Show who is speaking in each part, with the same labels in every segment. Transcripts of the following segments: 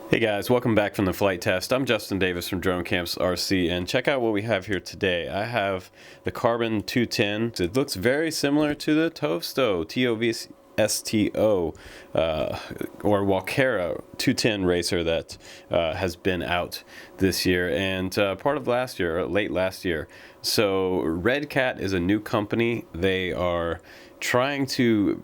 Speaker 1: Hey guys, welcome back from the flight test. I'm Justin Davis from Drone Camps RC, and check out what we have here today. I have the Carbon 210. It looks very similar to the Tosto, T-O-V-S-T-O, or Walkera 210 racer that has been out this year and part of last year, or late last year. So Redcat is a new company. They are trying to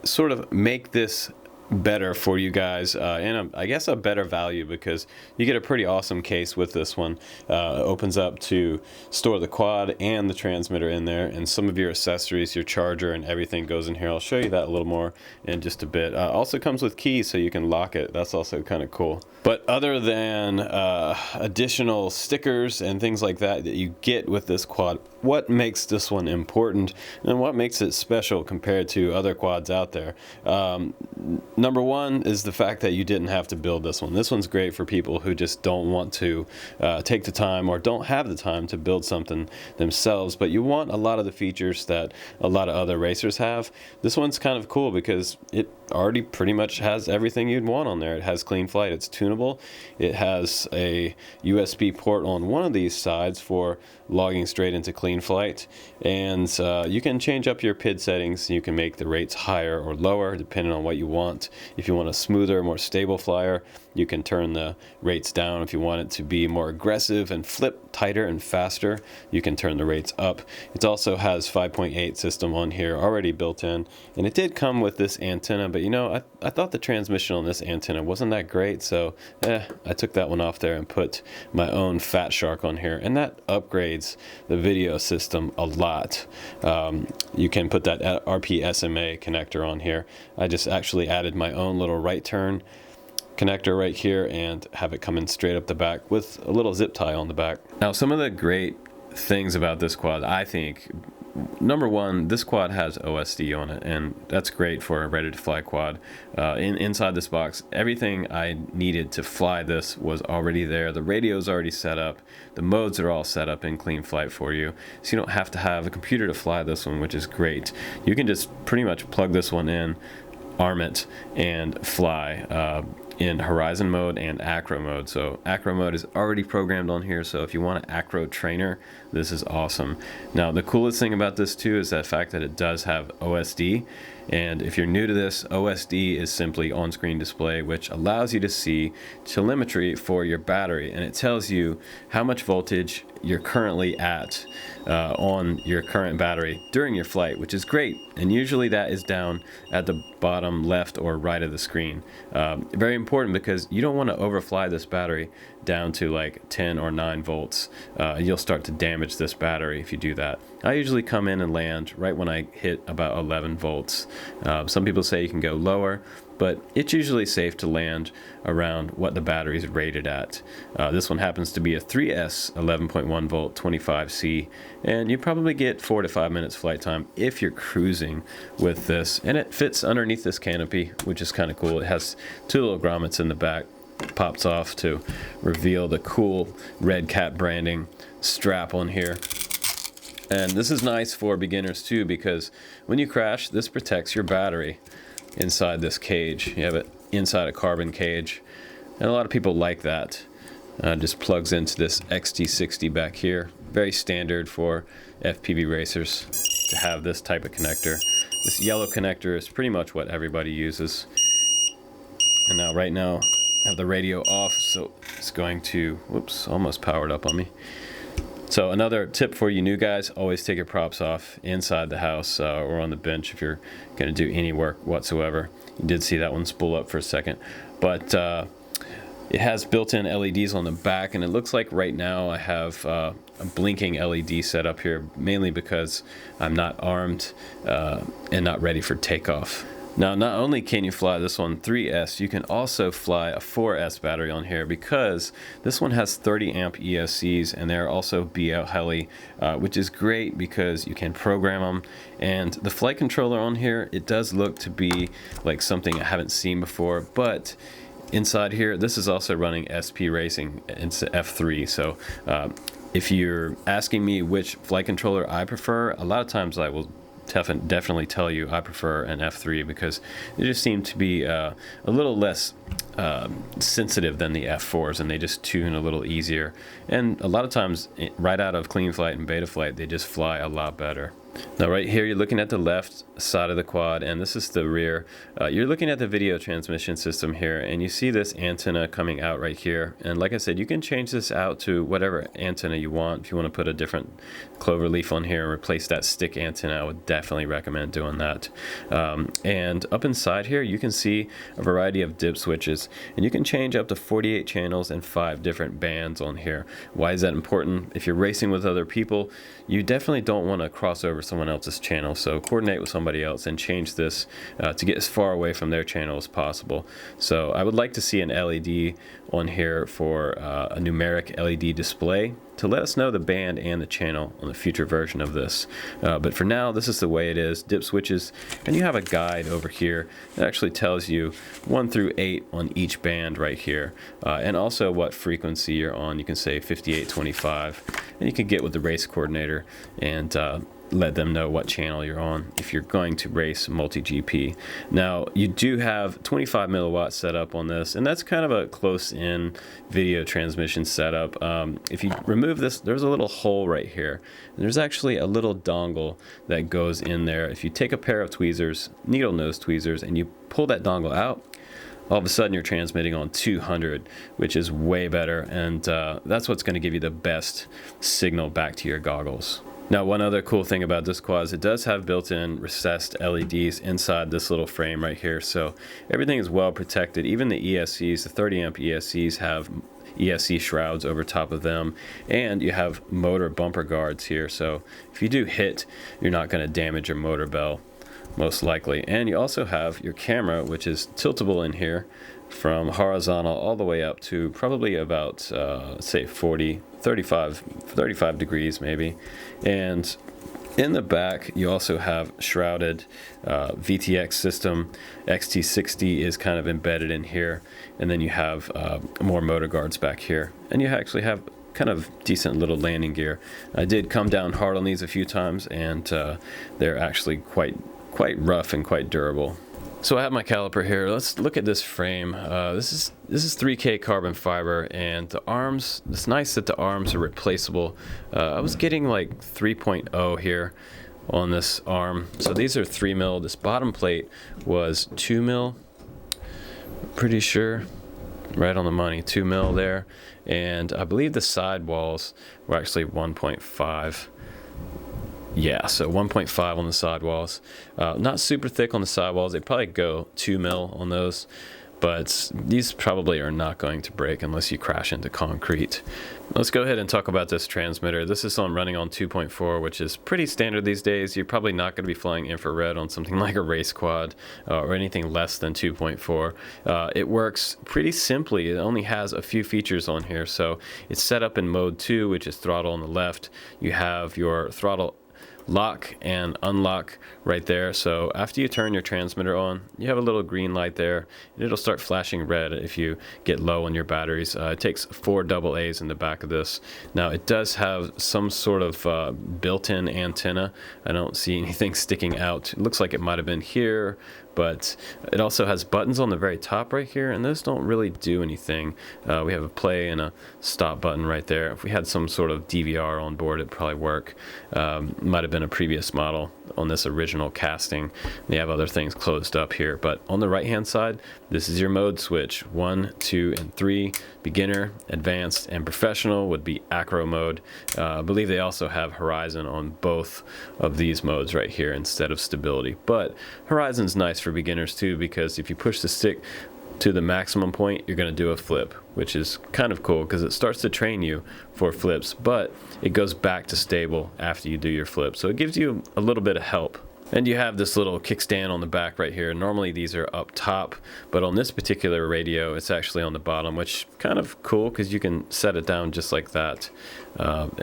Speaker 1: sort of make this better for you guys and I guess a better value, because you get a pretty awesome case with this one. It opens up to store the quad and the transmitter in there, and some of your accessories, your charger and everything goes in here. I'll show you that a little more in just a bit. Also comes with keys so you can lock it. That's also kind of cool. But other than additional stickers and things like that that you get with this quad, what makes this one important and what makes it special compared to other quads out there? Number one is the fact that you didn't have to build this one. This one's great for people who just don't want to take the time or don't have the time to build something themselves, but you want a lot of the features that a lot of other racers have. This one's kind of cool because it already pretty much has everything you'd want on there. It has Cleanflight, it's tunable, it has a USB port on one of these sides for logging straight into Cleanflight, and you can change up your PID settings. You can make the rates higher or lower depending on what you want. If you want a smoother, more stable flyer, you can turn the rates down. If you want it to be more aggressive and flip tighter and faster, you can turn the rates up. It also has 5.8 system on here already built in, and it did come with this antenna, but you know, I thought the transmission on this antenna wasn't that great, so I took that one off there and put my own Fat Shark on here, and that upgrades the video system a lot. You can put that RP-SMA connector on here. I just actually added my own little right turn connector right here and have it come in straight up the back with a little zip tie on the back. Now, some of the great things about this quad, I think, number one, this quad has OSD on it, and that's great for a ready to fly quad. Inside this box, everything I needed to fly this was already there. The radio's already set up, the modes are all set up in Cleanflight for you, so you don't have to have a computer to fly this one, which is great. You can just pretty much plug this one in, arm it, and fly in Horizon mode and Acro mode. So Acro mode is already programmed on here, so if you want an Acro trainer, this is awesome. Now, the coolest thing about this too is the fact that it does have OSD, and if you're new to this, OSD is simply on-screen display, which allows you to see telemetry for your battery, and it tells you how much voltage you're currently at on your current battery during your flight, which is great. And usually that is down at the bottom left or right of the screen. Very important, because you don't want to overfly this battery down to like 10 or 9 volts. You'll start to damage this battery if you do that. I usually come in and land right when I hit about 11 volts. Some people say you can go lower, but it's usually safe to land around what the battery is rated at. This one happens to be a 3S 11.1 volt 25C, and you probably get 4 to 5 minutes flight time if you're cruising with this, and it fits underneath this canopy, which is kind of cool. It has 2 little grommets in the back, pops off to reveal the cool Redcat branding strap on here. And this is nice for beginners too, because when you crash, this protects your battery inside this cage. You have it inside a carbon cage, and a lot of people like that. Just plugs into this XT60 back here. Very standard for FPV racers to have this type of connector. This yellow connector is pretty much what everybody uses. And now, right now, I have the radio off, so it's going to, whoops, almost powered up on me. So another tip for you new guys, always take your props off inside the house or on the bench if you're going to do any work whatsoever. You did see that one spool up for a second, but it has built-in LEDs on the back, and it looks like right now I have a blinking LED set up here, mainly because I'm not armed and not ready for takeoff. Now, not only can you fly this one 3S, you can also fly a 4S battery on here, because this one has 30 amp ESCs, and they're also BL Heli, which is great because you can program them. And the flight controller on here, it does look to be like something I haven't seen before, but inside here, this is also running SprRacing F3. So if you're asking me which flight controller I prefer, a lot of times I will definitely tell you I prefer an F3 because they just seem to be a little less sensitive than the F4s, and they just tune a little easier. And a lot of times, right out of Cleanflight and Betaflight, they just fly a lot better. Now right here, you're looking at the left side of the quad, and this is the rear. You're looking at the video transmission system here, and you see this antenna coming out right here. And like I said, you can change this out to whatever antenna you want. If you want to put a different clover leaf on here and replace that stick antenna, I would definitely recommend doing that. And up inside here, you can see a variety of dip switches, and you can change up to 48 channels and 5 different bands on here. Why is that important? If you're racing with other people, you definitely don't want to cross over someone else's channel, so coordinate with somebody else and change this to get as far away from their channel as possible. So I would like to see an LED on here for a numeric LED display to let us know the band and the channel on the future version of this. But for now, this is the way it is. Dip switches, and you have a guide over here that actually tells you 1 through 8 on each band right here, and also what frequency you're on. You can say 5825, and you can get with the race coordinator and let them know what channel you're on if you're going to race multi-GP. Now, you do have 25 milliwatts set up on this, and that's kind of a close-in video transmission setup. If you remove this, there's a little hole right here. And there's actually a little dongle that goes in there. If you take a pair of tweezers, needle nose tweezers, and you pull that dongle out, all of a sudden you're transmitting on 200, which is way better, and that's what's going to give you the best signal back to your goggles. Now, one other cool thing about this quad is it does have built-in recessed LEDs inside this little frame right here, so everything is well protected. Even the ESCs, the 30 amp ESCs, have ESC shrouds over top of them, and you have motor bumper guards here, so if you do hit, you're not going to damage your motor bell, most likely. And you also have your camera, which is tiltable in here from horizontal all the way up to probably about say 35 degrees maybe. And in the back you also have shrouded VTX system. XT60 is kind of embedded in here, and then you have more motor guards back here, and you actually have kind of decent little landing gear. I did come down hard on these a few times, and they're actually quite rough and quite durable. So I have my caliper here. Let's look at this frame. This is 3K carbon fiber, and the arms, it's nice that the arms are replaceable. I was getting like 3.0 here on this arm. So these are 3 mil. This bottom plate was 2 mil, pretty sure. Right on the money, 2 mil there. And I believe the side walls were actually 1.5. Yeah, so 1.5 on the sidewalls. Not super thick on the sidewalls. They probably go 2 mil on those, but these probably are not going to break unless you crash into concrete. Let's go ahead and talk about this transmitter. This is running on 2.4, which is pretty standard these days. You're probably not going to be flying infrared on something like a race quad or anything less than 2.4. It works pretty simply. It only has a few features on here. So it's set up in mode 2, which is throttle on the left. You have your throttle lock and unlock right there. So after you turn your transmitter on, you have a little green light there, and it'll start flashing red if you get low on your batteries. It takes 4 AA's in the back of this. Now it does have some sort of built-in antenna. I don't see anything sticking out. It looks like it might have been here, but it also has buttons on the very top right here, and those don't really do anything. We have a play and a stop button right there. If we had some sort of DVR on board, it'd probably work. Might have been a previous model on this original casting. They have other things closed up here, but on the right hand side, this is your mode switch. 1, 2, and 3. Beginner, advanced, and professional would be Acro mode. I believe they also have Horizon on both of these modes right here instead of stability, but Horizon's nice for beginners too, because if you push the stick to the maximum point, you're going to do a flip, which is kind of cool because it starts to train you for flips, but it goes back to stable after you do your flip, so it gives you a little bit of help. And you have this little kickstand on the back right here. Normally these are up top, but on this particular radio it's actually on the bottom, which kind of cool because you can set it down just like that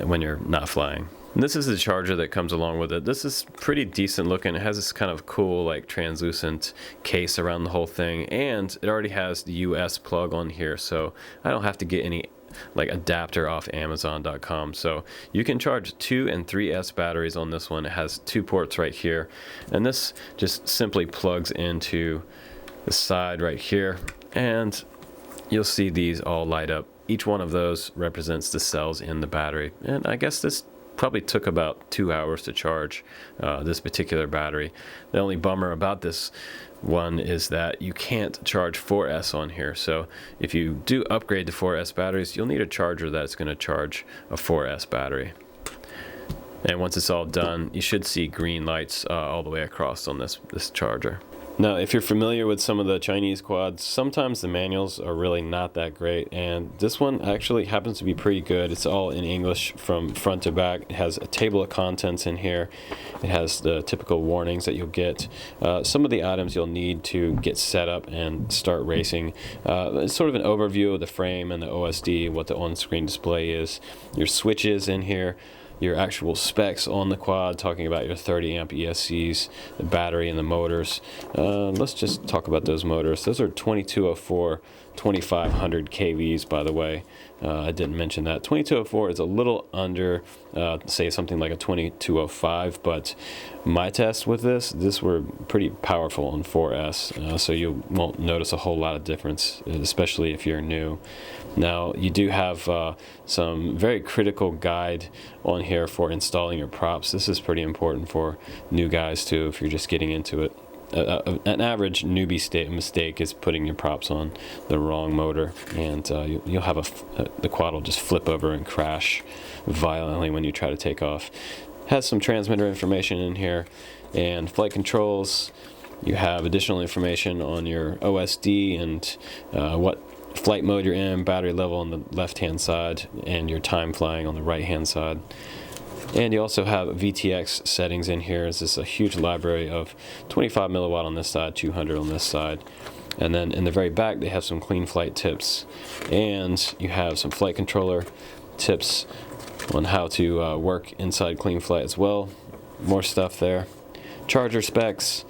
Speaker 1: when you're not flying. And this is the charger that comes along with it. This is pretty decent looking. It has this kind of cool like translucent case around the whole thing, and it already has the US plug on here, so I don't have to get any like adapter off Amazon.com. So you can charge 2 and 3S batteries on this one. It has 2 ports right here, and this just simply plugs into the side right here, and you'll see these all light up. Each one of those represents the cells in the battery, and I guess this probably took about 2 hours to charge this particular battery. The only bummer about this one is that you can't charge 4S on here, so if you do upgrade to 4S batteries, you'll need a charger that's going to charge a 4S battery. And once it's all done, you should see green lights all the way across on this charger. Now, if you're familiar with some of the Chinese quads, sometimes the manuals are really not that great, and this one actually happens to be pretty good. It's all in English from front to back. It has a table of contents in here. It has the typical warnings that you'll get. Some of the items you'll need to get set up and start racing. It's sort of an overview of the frame and the OSD, what the on-screen display is. Your switches in here. Your actual specs on the quad, talking about your 30 amp ESCs, the battery and the motors. Let's just talk about those motors. Those are 2204 2500 kVs, by the way. I didn't mention that. 2204 is a little under, say, something like a 2205, but my tests with this were pretty powerful on 4S, so you won't notice a whole lot of difference, especially if you're new. Now, you do have some very critical guide on here for installing your props. This is pretty important for new guys, too, if you're just getting into it. An average newbie mistake is putting your props on the wrong motor, and you'll have the quad will just flip over and crash violently when you try to take off. Has some transmitter information in here and flight controls. You have additional information on your OSD and what flight mode you're in, battery level on the left hand side, and your time flying on the right hand side. And you also have VTX settings in here. This is a huge library of 25 milliwatt on this side, 200 on this side. And then in the very back, they have some Cleanflight tips. And you have some flight controller tips on how to work inside Cleanflight as well. More stuff there. Charger specs.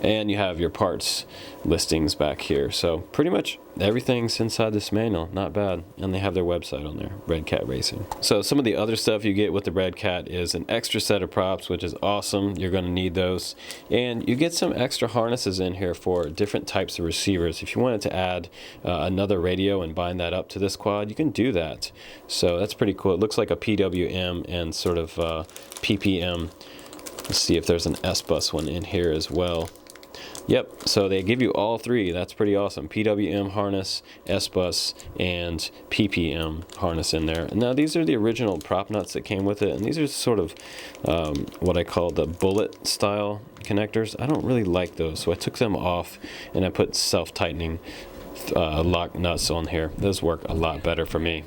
Speaker 1: And you have your parts listings back here. So pretty much everything's inside this manual. Not bad. And they have their website on there, Redcat Racing. So some of the other stuff you get with the Redcat is an extra set of props, which is awesome. You're going to need those. And you get some extra harnesses in here for different types of receivers. If you wanted to add another radio and bind that up to this quad, you can do that. So that's pretty cool. It looks like a PWM and sort of PPM. Let's see if there's an S-Bus one in here as well. Yep, so they give you all three. That's pretty awesome. PWM harness, S-Bus, and PPM harness in there. And now these are the original prop nuts that came with it, and these are sort of what I call the bullet style connectors. I don't really like those, so I took them off and I put self-tightening lock nuts on here. Those work a lot better for me.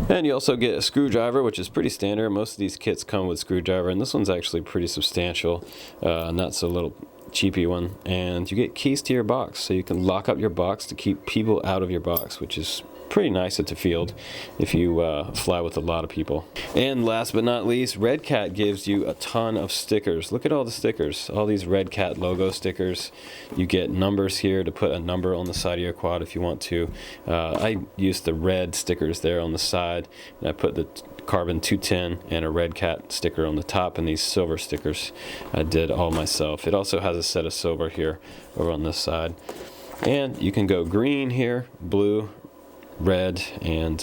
Speaker 1: And you also get a screwdriver, which is pretty standard. Most of these kits come with screwdriver, and this one's actually pretty substantial, not so little cheapy one. And you get keys to your box, so you can lock up your box to keep people out of your box, which is pretty nice at the field if you fly with a lot of people. And last but not least, Redcat gives you a ton of stickers. Look at all the stickers, all these Redcat logo stickers. You get numbers here to put a number on the side of your quad if you want to. I used the red stickers there on the side, and I put the Carbon 210 and a Redcat sticker on the top, and these silver stickers I did all myself. It also has a set of silver here over on this side. And you can go green here, blue, red, and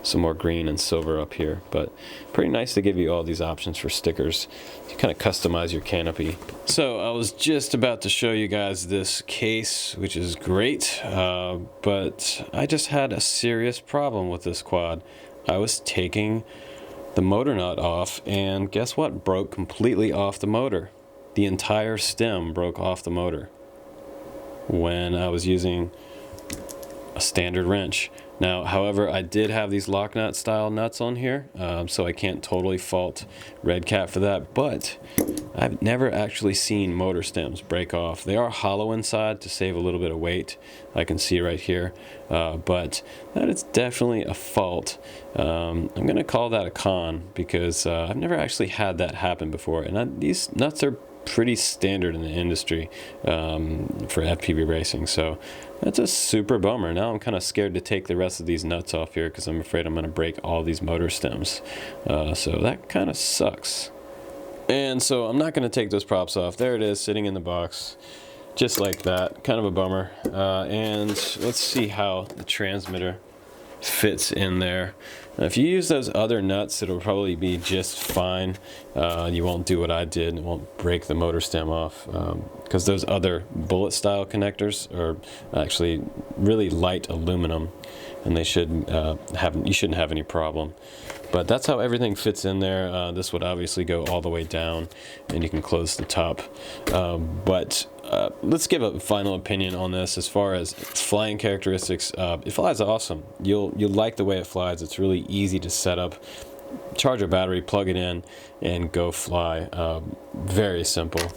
Speaker 1: some more green and silver up here. But pretty nice to give you all these options for stickers to kind of customize your canopy. So I was just about to show you guys this case, which is great, but I just had a serious problem with this quad. I was taking the motor nut off, and guess what? Broke completely off the motor. The entire stem broke off the motor when I was using a standard wrench. Now, however, I did have these lock nut style nuts on here, so I can't totally fault Redcat for that, but I've never actually seen motor stems break off. They are hollow inside to save a little bit of weight, I can see right here, but that is definitely a fault. I'm going to call that a con, because I've never actually had that happen before, and these nuts are pretty standard in the industry for FPV racing. So that's a super bummer. Now I'm kind of scared to take the rest of these nuts off here because I'm afraid I'm going to break all these motor stems. So that kind of sucks. And so I'm not going to take those props off. There it is, sitting in the box, just like that. Kind of a bummer. And let's see how the transmitter fits in there. If you use those other nuts, it'll probably be just fine. You won't do what I did, and it won't break the motor stem off, because those other bullet style connectors are actually really light aluminum, and they should you shouldn't have any problem. But that's how everything fits in there. This would obviously go all the way down, and you can close the top. Let's give a final opinion on this as far as flying characteristics. It flies awesome. You'll like the way it flies. It's really easy to set up. Charge a battery, plug it in, and go fly. Very simple.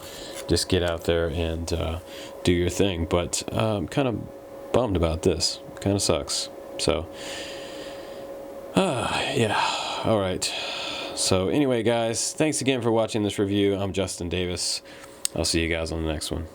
Speaker 1: Just get out there and do your thing. But I'm kind of bummed about this. Kind of sucks. So, yeah. All right. So anyway, guys, thanks again for watching this review. I'm Justin Davis. I'll see you guys on the next one.